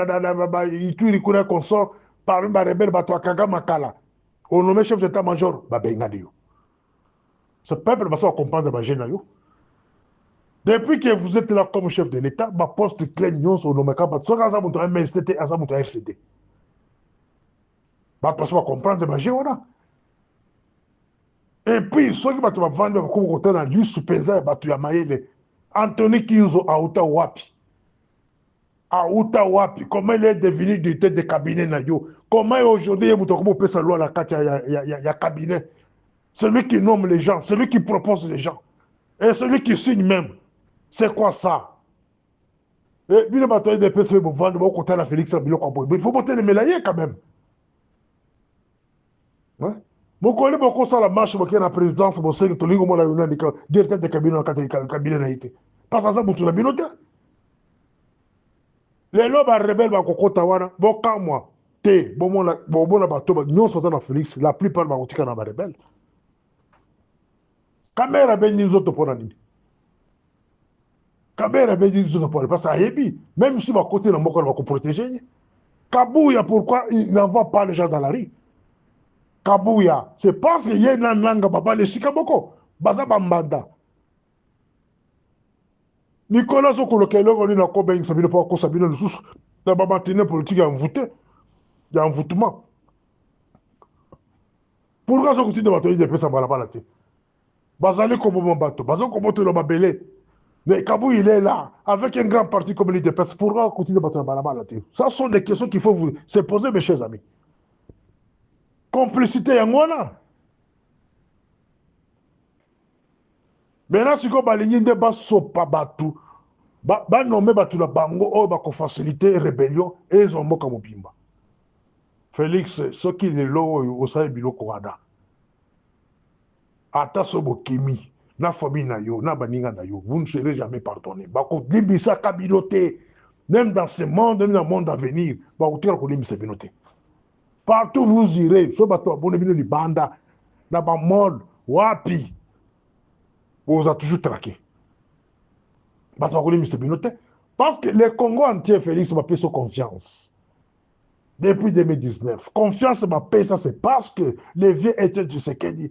Ituri kuna consort parmi ba rebelle bato akanga makala. Onome chef d'état-major babengani yo. Ce peuple va comprendre ma gêne. Depuis que vous êtes là comme chef de l'État, ma poste clé nyons au nom de Kabatso, à Zamuto MLCT, à Zamuto RCT. Ma poste va comprendre ma gêne. Et puis, ceux qui vont vendre comme côté dans l'île supérieure, Batu Yamaele, Anthony Kinzo, Aouta Wapi. Aouta Wapi, comment il est devenu directeur de cabinet Nayo? Comment aujourd'hui, il peut sa loi, il y a cabinet. Celui qui nomme les gens, celui qui propose les gens. Et celui qui signe même. C'est quoi ça? Et puis, le bataille des PSV pour vendre, au côté de la Félix Rabilo Kampo. Il faut monter les médaillés quand même. Hein? Mon collègue, beaucoup ça la marche, beaucoup la présidence, beaucoup ça, tout le monde a eu directeur de cabinet, cabinet naïté. Parce que ça, beaucoup la binote. Les lobes rebelles, beaucoup tawana, beaucoup moi. Te, bon la bateau, nous sommes dans Félix, la plupart va aussi dans la rebelle. Caméra ben nous autres pour l'année. Caméra ben nous autres pour l'année. Parce que même si va côté dans mon corps va protéger. Kabouya, pourquoi il n'envoie pas les gens dans la rue? Kabouya, c'est parce qu'il y a une langue, papa, les Chikaboko, Baza Bambanda. Nicolas Zokolokelo, on est dans le Kobe, il s'habille pas, s'habille le sous. Dans la matinée politique, il y a envoûté. Il y a envoûtement. Pourquoi ce côté de bataille de pesa balabala te? Bazali comme mon bateau, Bazali comme mon mabélé. Mais Kabou, il est là, avec un grand parti comme l'idée de pesa. Pourquoi côté de bataille balabala te? Ça sont des questions qu'il faut vous se poser, mes chers amis. Complicité en Wana. Maintenant, si vous avez des sopa batu, ba nommé batu la bango, oh, ba ko faciliter rébellion, et ils ont moka mobimba. Félix, ce qui est là, au sein de Kouada. Ata sobo kimi, na famille na yo, na baninga na yo, vous ne serez jamais pardonné. Ba ko dimbisa kabiloté, même dans ce monde, même dans le monde à venir, ba ko tira ko dimbisa binoté. Partout où vous irez, so bato abonné bino libanda, na ba mol, wapi, vous a toujours traqué. Parce que les Congo entiers, Félix, m'a payé sur confiance. Depuis 2019. Confiance m'a payé, ça c'est parce que le vieux Étienne Tshisekedi,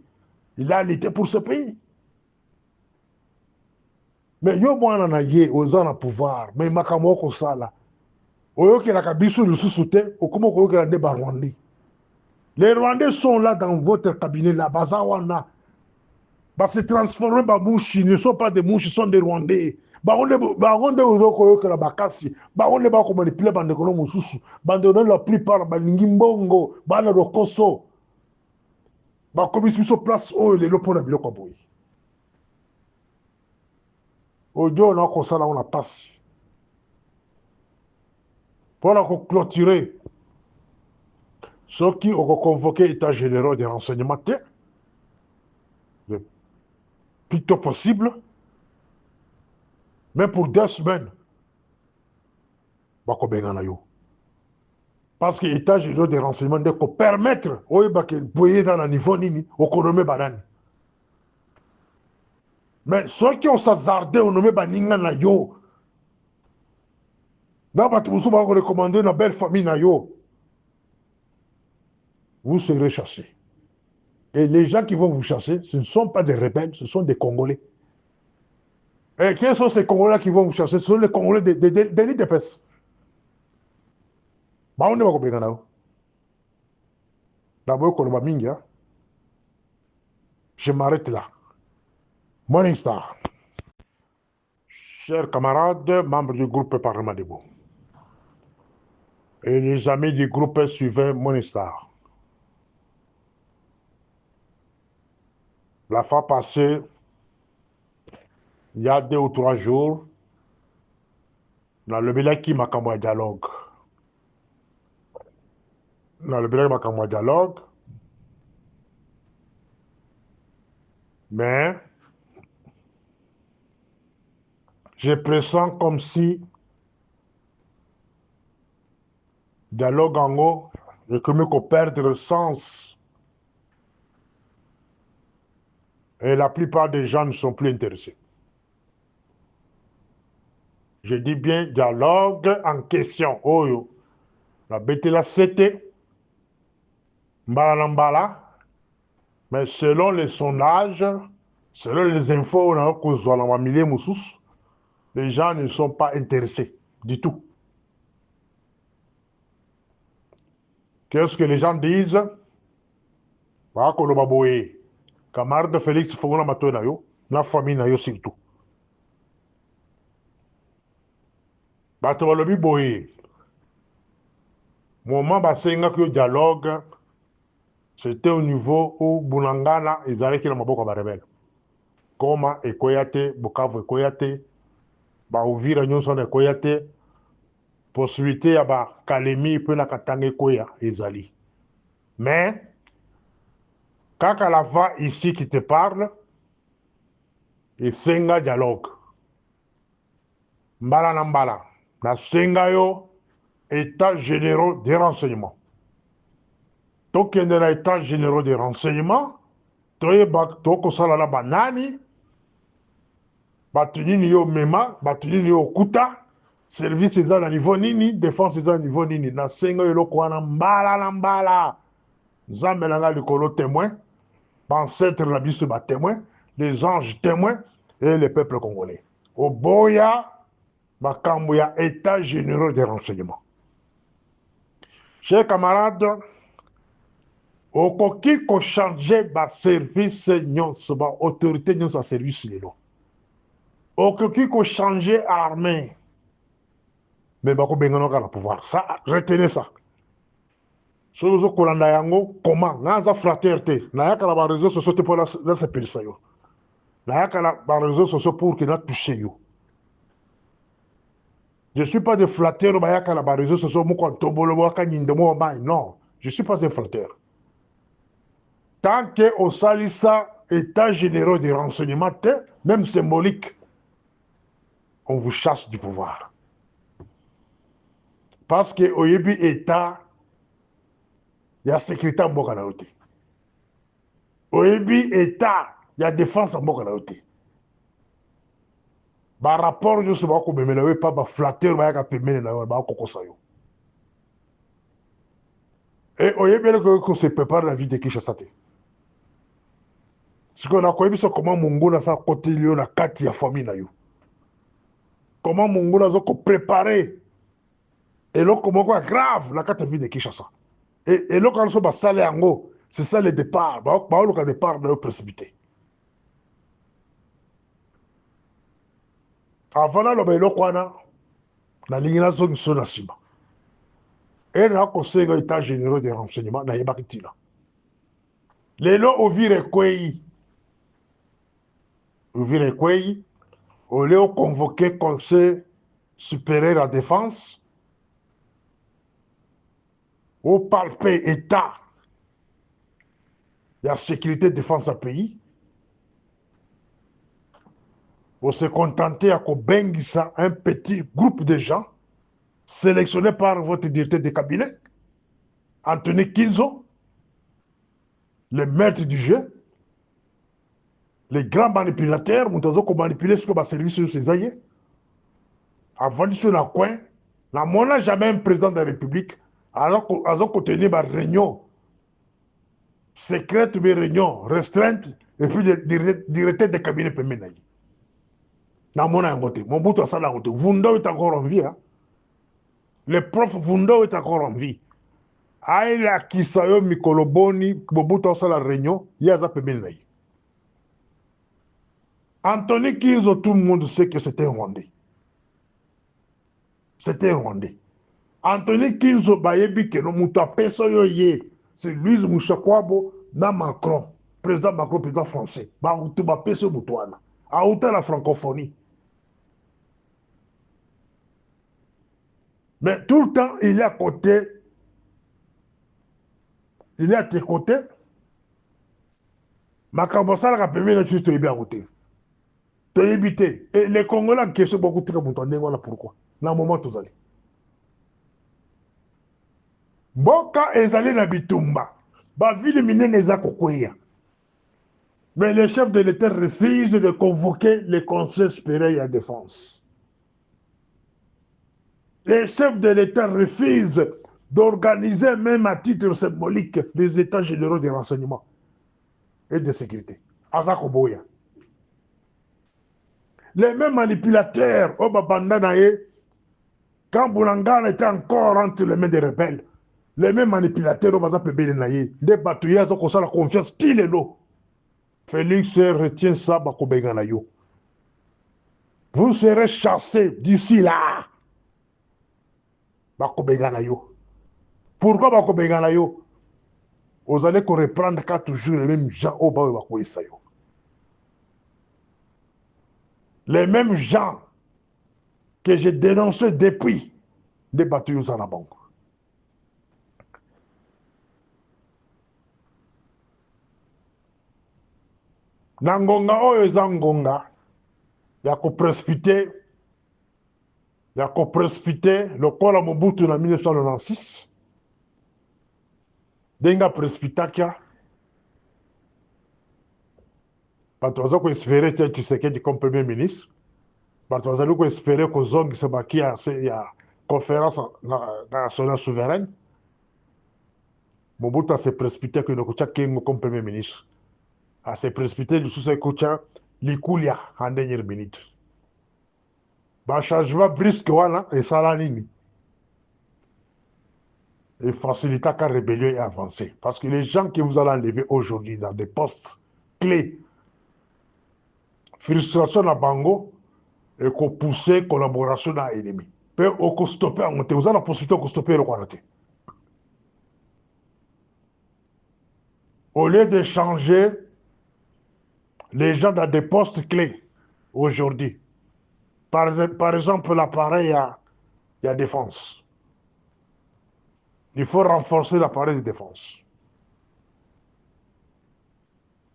il a lutté pour ce pays. Mais yo moi on a yé, aux gens à pouvoir, mais makamo ko sala. Oyo ki la kabisu le sous-souté, au comment ko la débat rwandais. Les Rwandais sont là dans votre cabinet là, bazawana. Ba se transformer ba mouches, ils ne sont pas des mouches, ils sont des Rwandais. Baronde uzoko que la bakasi baronde ba ko manipuler bande kono mususu bande dans la plupart balingi mbongo bana rokoso ba komisi so place o le lopo na biloko boy ojo na ko sala on a passe pour la clôturer ceux qui ont convoqué état général des renseignements le plus tôt possible mais pour 2 semaines ba ko benga na yo. Parce que l'état général des renseignements doit permettre aux voyez dans le niveau nini au nommé banane. Mais ceux qui ont s'azardé au nommé baninga na yo, n'a pas tout va recommander une belle famille na yo, vous serez chassés. Et les gens qui vont vous chasser, ce ne sont pas des rebelles, ce sont des Congolais. Et quels sont ces Congolais qui vont vous chasser? Ce sont les Congolais de l'île de Pes. Bah on est pas bien là. D'abord, je m'arrête là. Morning Star. Chers camarades, membres du groupe Parlement Debout. Et les amis du groupe suivaient Morning Star. La fois passée, il y a 2 ou 3 jours, dans le bilan qui m'a comme dialogue. Dans le bilan qui m'a comme dialogue, mais je pressens comme si dialogue en haut et que nous perdre le sens. Et la plupart des gens ne sont plus intéressés. Je dis bien dialogue en question. Oh yo, la bête la c'était, mbala mbala, mais selon les sondages, Selon les infos, on a causé dans la milieu Moussous, les gens ne sont pas intéressés du tout. Qu'est-ce que les gens disent? Bah, camarade de Félix Fogona Mato na yo, na famille na yo surtout. Bato balobi boye. Moment basenga que dialogue, c'était au niveau où Bunangana ezalaki qui na maboko ba rebelle. Goma ekoyate, Bukavu ekoyate, ba Uvira nyonso na ekoyate, possibilité ya ba Kalemi pe na Katanga ekoya ezali. Mais kaka la voix ici qui te parle, et senga dialogue. Mbala na mbala, na senga yo état généraux des renseignements. Tokende na état généraux des renseignements, tokosala na banani, bato nini yo mema, bato nini yo okuta, service eza na niveau nini, défense eza na niveau nini, na senga yo eloko wana mbala na mbala. Nzambe na nga likolo témoin, ancêtre na biso ba témoin, les anges témoins et le peuple congolais. Oboya makambo ya état généraux des renseignements. Chers camarades, okoki ko changer ba service nyonso, ba autorité nyonso ba service lelo. Okoki ko changer armée. Mais bako bengano ka na pouvoir. Ça, retenez ça. Sozo kolanda yango comment ngaza fraternité. Na yaka na ba réseaux sociaux pour la se pelisa yo. Na yaka na ba réseaux sociaux pour que na toucher yo. Je ne suis pas de flatteur ba yaka na ba réseaux sociaux mo ko tombolo mo ka nyindemo ba. Non, je ne suis pas un flatteur. Tant que au salissa état généraux des renseignements, même symbolique, on vous chasse du pouvoir. Parce que au yebi état, il y a sécurité en mboka na ote. Au yebi état, il y a défense en mboka na ote. Ba rapport yo so ba ko memela we pa ba flatteur ba yaka pemene na yo ba ko kosa yo. Et au yebi que se prépare la vie de Kinshasa. Ce qu'on a connu, c'est comment Mongona sa côté lion na kati ya famille na yo. Comment Mongona zo ko préparer et là comment quoi grave la kati vie de Kinshasa. Et là quand on va saler ango, c'est ça le départ, ba le départ de précipité. Avant là le kwana na lingina zo sona sima. Et na conseil état généraux des renseignements na yebakitina. Lelo ovire kwei au lieu de convoquer Conseil supérieur à la défense, au palper État, il y a sécurité défense à pays, on se contenter à ça un petit groupe de gens sélectionnés par votre directeur de cabinet, Anthony Kinzo, le maître du jeu, les grands manipulateurs, nous avons manipulé ce que le service de ces aïeux. Avant de sur le coin, la monnaie jamais un président de la République, alors qu'on a tenu une réunion secrète, une réunion restreinte, et puis le directeur de cabinet peut mener. La monnaie a monté. Mon bout de ça l'a monté. Vundo est encore en vie. Hein? Le prof Vundo est encore en vie. Aïla Kisayo Mikoloboni, mon bout de ça la réunion, il y a ça peut mener. Anthony Kinzo, tout le monde sait que c'était un Rwandais. C'était un Rwandais. Anthony Kinzo Bayebi que no muta peso yo ye, c'est Louise Mouchakwabo na Macron, président Macron, président français. Ba utu ba peso mutuana. A uta la francophonie. Mais tout le temps, il est à côté, il est à tes côtés. Makabosala ka permis de juste à côté. Te éviter. Et les Congolais qui sont beaucoup très bons, pourquoi? Dans le moment tous allés. Mboka ezali na bitumba. Ba ville minene eza kokweya. Mais le chef de l'État refuse de convoquer le Conseil supérieur à la défense. Les chefs de l'État refusent d'organiser même à titre symbolique les États généraux des renseignements et de sécurité. Aza koboya. Les mêmes manipulateurs, au Babandanaye, quand Boulangana était encore entre les mains des rebelles, les mêmes manipulateurs, au Bazapebelenaye, des batailleurs, ont la confiance, qui est l'eau. Félix retient ça, Bakobeganayo. Vous serez chassés d'ici là. Bakobeganayo. Pourquoi Bakobeganayo? Vous allez reprendre qu'à toujours les mêmes gens au bas de les mêmes gens que j'ai dénoncés depuis des batailles en Abango. Nangonga oyo eza ngonga ya koprécipité lokola Mobutu na 1996 ndenge aprécipitakia bato baza koespere tia Tshisekedi comme premier ministre, bato bazali koespere kozongisa baki ya conférence nationale souveraine. Mobutu ase précipité ke nokotia Kengo comme premier ministre, ase précipité lisusu ekotia Likulia en dernière minute. Changement brusque wana esala nini? Et facilita qu'à rébellion et avancer. Parce que les gens que vous allez enlever aujourd'hui dans des postes clés, frustration à Bango, et qu'on pousse collaboration à l'ennemi. Peut on stopper en monter. Vous avez la possibilité de stopper le Kwanate. Au lieu de changer les gens dans des postes clés aujourd'hui, par exemple l'appareil à défense, il faut renforcer l'appareil de défense.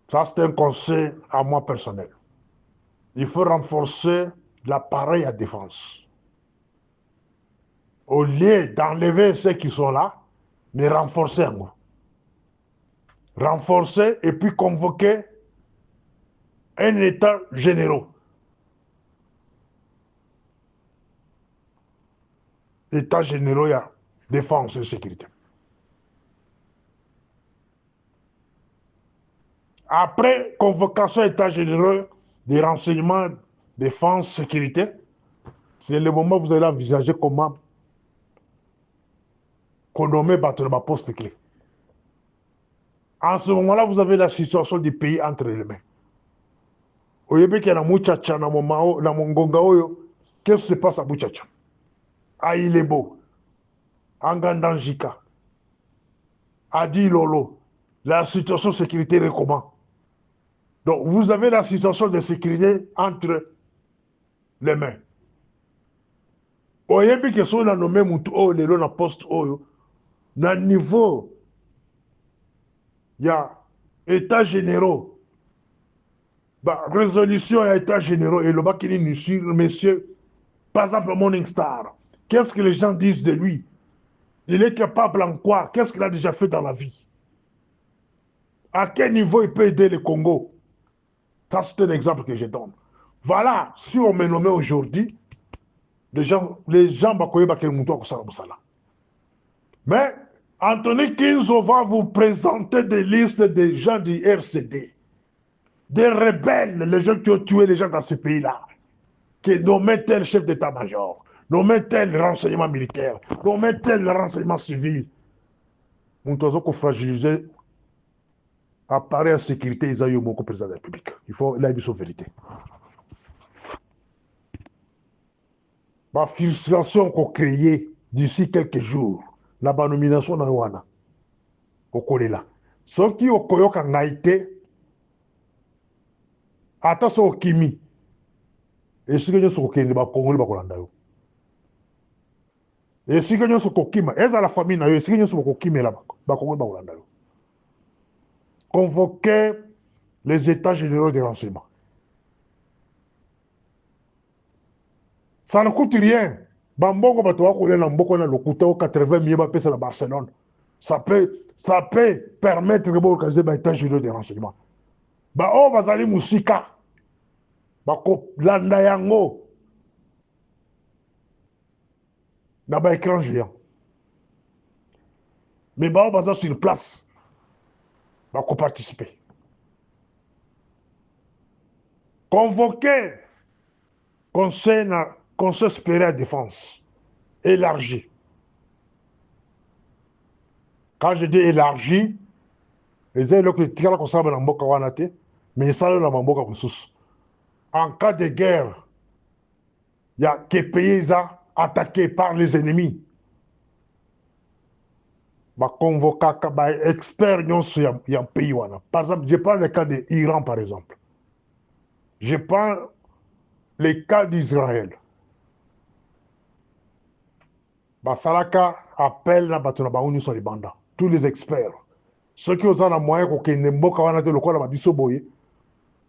Ça, c'est un conseil à moi personnel. Il faut renforcer l'appareil à défense. Au lieu d'enlever ceux qui sont là, mais renforcer moi. Renforcer et puis convoquer un état généraux. État généraux, il y a défense et sécurité. Après convocation état généraux des renseignements, défense, sécurité, c'est le moment où vous allez envisager comment nommer ma poste clé. En ce moment-là, vous avez la situation du pays entre les mains. Oyebeki na Muchacha na Mongonga oyo, qu'est-ce qui se passe à Muchacha? À Ilebo, à Ngandanjika, à Dilolo, la situation de sécurité est comment? Donc, vous avez la situation de sécurité entre les mains. Oyebeki so na nommé mutu oyo lelo na poste oyo, na niveau ya état généraux, résolution à état généraux et le bakini sur monsieur, par exemple Morningstar. Qu'est-ce que les gens disent de lui? Il est capable en quoi? Qu'est-ce qu'il a déjà fait dans la vie? À quel niveau il peut aider le Congo? Ça, c'est un exemple que je donne. Voilà, si on me nommait aujourd'hui, les gens mais Anthony Kinzo va vous présenter des listes de gens du RCD, des rebelles, les gens qui ont tué les gens dans ce pays-là, qui nommaient tel chef d'état-major, nommaient tel renseignement militaire, nommaient tel renseignement civil. Nous avons fragilisé l'appareil de sécurité, ils ont eu mon président de la République. Il faut la vérité. La frustration qu'on crée d'ici quelques jours, la nomination na wana au kolela. Ce qui au koyoka ngaite, attention au kimi. Et si nous sommes au Congo, et si nous sommes au Kima, et à la famille, et si nous sommes au Kima là-bas, convoquer les états généraux des renseignements. Ça ne coûte rien. Bambongo batoa kolela na mboko na lokuta au 80 000 ba pesa la Barcelone. Ça peut permettre de organiser les états généraux des renseignements. Ba o bazali musika. Ba ko landa yango. Na ba écran géant. Mais ba o baza sur place. Ba ko participer. Convoquer conseil supérieur à défense élargi. Quand je dis élargi, les gens qui tirent comme ça dans mboka wana te, mais ça dans mboka mosusu. En cas de guerre, il y a que pays attaqué par les ennemis. Bah convoquer bah expert nyonso ya pays wana. Par exemple, je prends le cas de l'Iran par exemple. Je prends le cas d'Israël. Bah salaka appelle na bato na bango sur les bandas. Tous les experts. Ceux qui ont un moyen pour qu'ils ne mboka wana te lokola ba biso boye.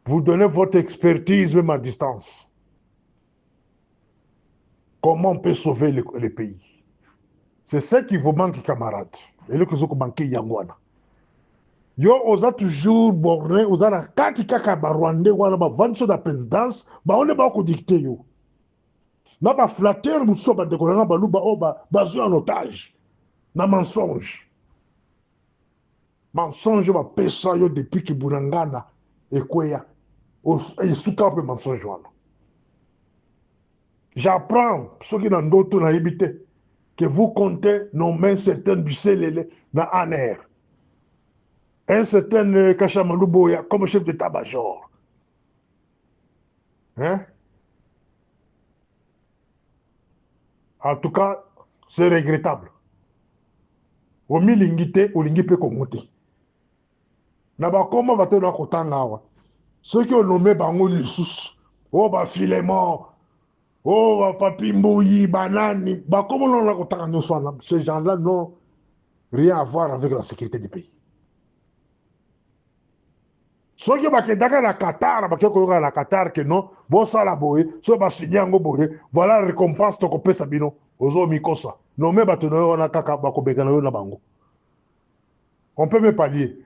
Vous donnez votre expertise même à distance. Comment on peut sauver le pays? C'est ce qui vous manque, camarades. Et le que vous manquez, Yangwana. Yo, oza toujours borné, oza na kati kaka ba Rwandais, wana ba vanso da présidence, ba on est pas ko dicter yo. Na ba flatteur, mousso ba dekolanga ba luba o ba bazou en otage. Na mensonge. Mensonge ba pesa yo depuis ki bunangana ekweya. Et souka pe mensonge wana. J'apprends, ceux qui n'ont d'autres na habité, que vous comptez nommer certains Busselele dans ANR. Un certain Kachamalou Boya comme chef d'état-major. Hein? En tout cas, c'est regrettable. Au milingité, au lingi peut commenter. N'a-ba comment va-t-on à Kotanga? Ceux qui ont nommé Bango Lissous, oh bah Filémon, oh bah Papi Mbouyi, Banani, bah comment on a Kotanga? Ces gens-là n'ont rien à voir avec la sécurité du pays. Ceux qui ont dans la Qatar, la Qatar, que non, bon ça la boye, ceux qui ont signé en boye, voilà la récompense de Kopé Sabino, Ozo Mikosa. Non, mais on a kaka bako begano na bango. On peut me pallier.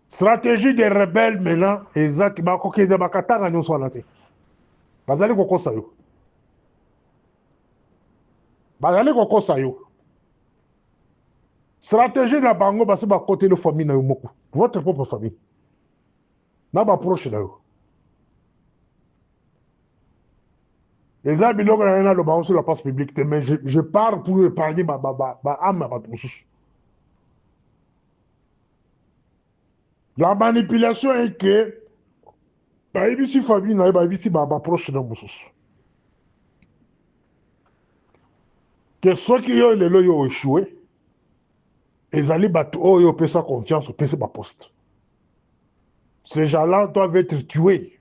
Stratégie des rebelles maintenant, exact, bako qui de Qatar nous soit naté. Bazali koko sayo. Bazali koko sayo. Stratégie de bango, parce que ba côté de famille na yomoku. Votre propre famille. Na ba proche na yo. Les gens qui ont sur la place publique, mais je parle pour épargner ma âme. La manipulation est que, ici, famille, ici, proche de Moussous. Que ceux qui ont échoué, ils allaient battre, ils ont sa confiance, ils ont poste. Ces gens-là doivent être tués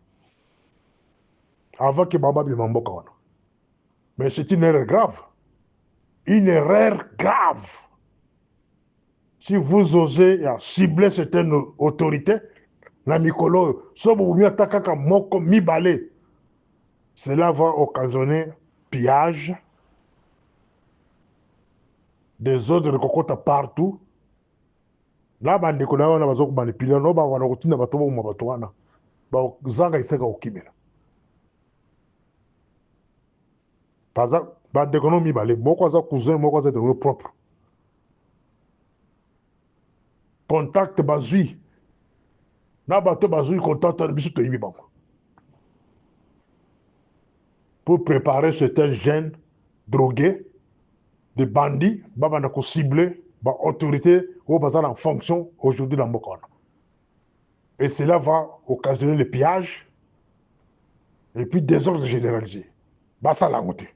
avant que Baba Bimamboka. Mais c'est une erreur grave. Une erreur grave. Si vous osez cibler certaines autorités, la mikolo, cela va occasionner pillage, des ordres de cocotte partout. Là, on a besoin de manipuler, on a besoin de par exemple, d'économie, moi, cousin, moi, de propre. Contact bazui. Na bato bazui contact bisu to yibi bango. Pour préparer certains jeunes drogués, des bandits, baba na ko cibler, ba autorité ou bazar en fonction aujourd'hui dans Mokon. Et cela va occasionner le pillage et puis désordre généralisé. Bassa la honte.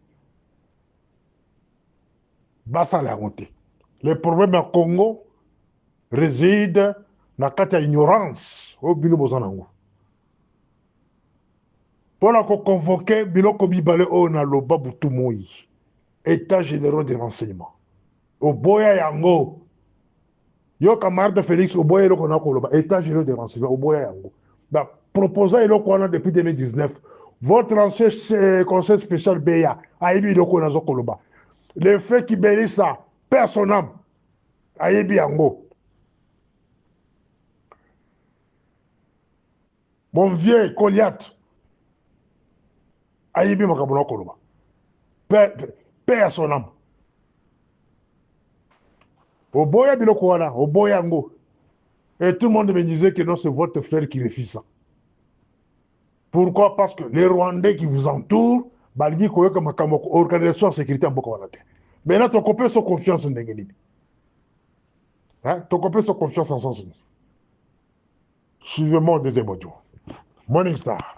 Bassa la honte. Les problèmes au Congo résident dans la ignorance au bino bozanango. Pour la convoquer, biloko bibale o na loba butu moi. État général des renseignements. Au boya yango. Yo camarade Félix, au boya lo kona koloba. État général des renseignements, au boya yango. Da proposé lo kona depuis 2019. Votre ancien conseil spécial BEA a élu lo kona zo koloba. Le fait qu'il bénisse ça, personne n'aime. A élu yango. Mon vieux Goliath. A élu makabona koloba. Personne n'aime. Au boya biloko wana, au boya yango. Et tout le monde me disait que non, c'est votre frère qui refuse ça. Pourquoi? Parce que les Rwandais qui vous entourent, balgi koyo comme organisation de sécurité en Boko Haram. Maintenant, ton copain sans confiance en Nengenini. Hein? Ton copain sans confiance en son signe. Suivez-moi au deuxième audio. Morning Star.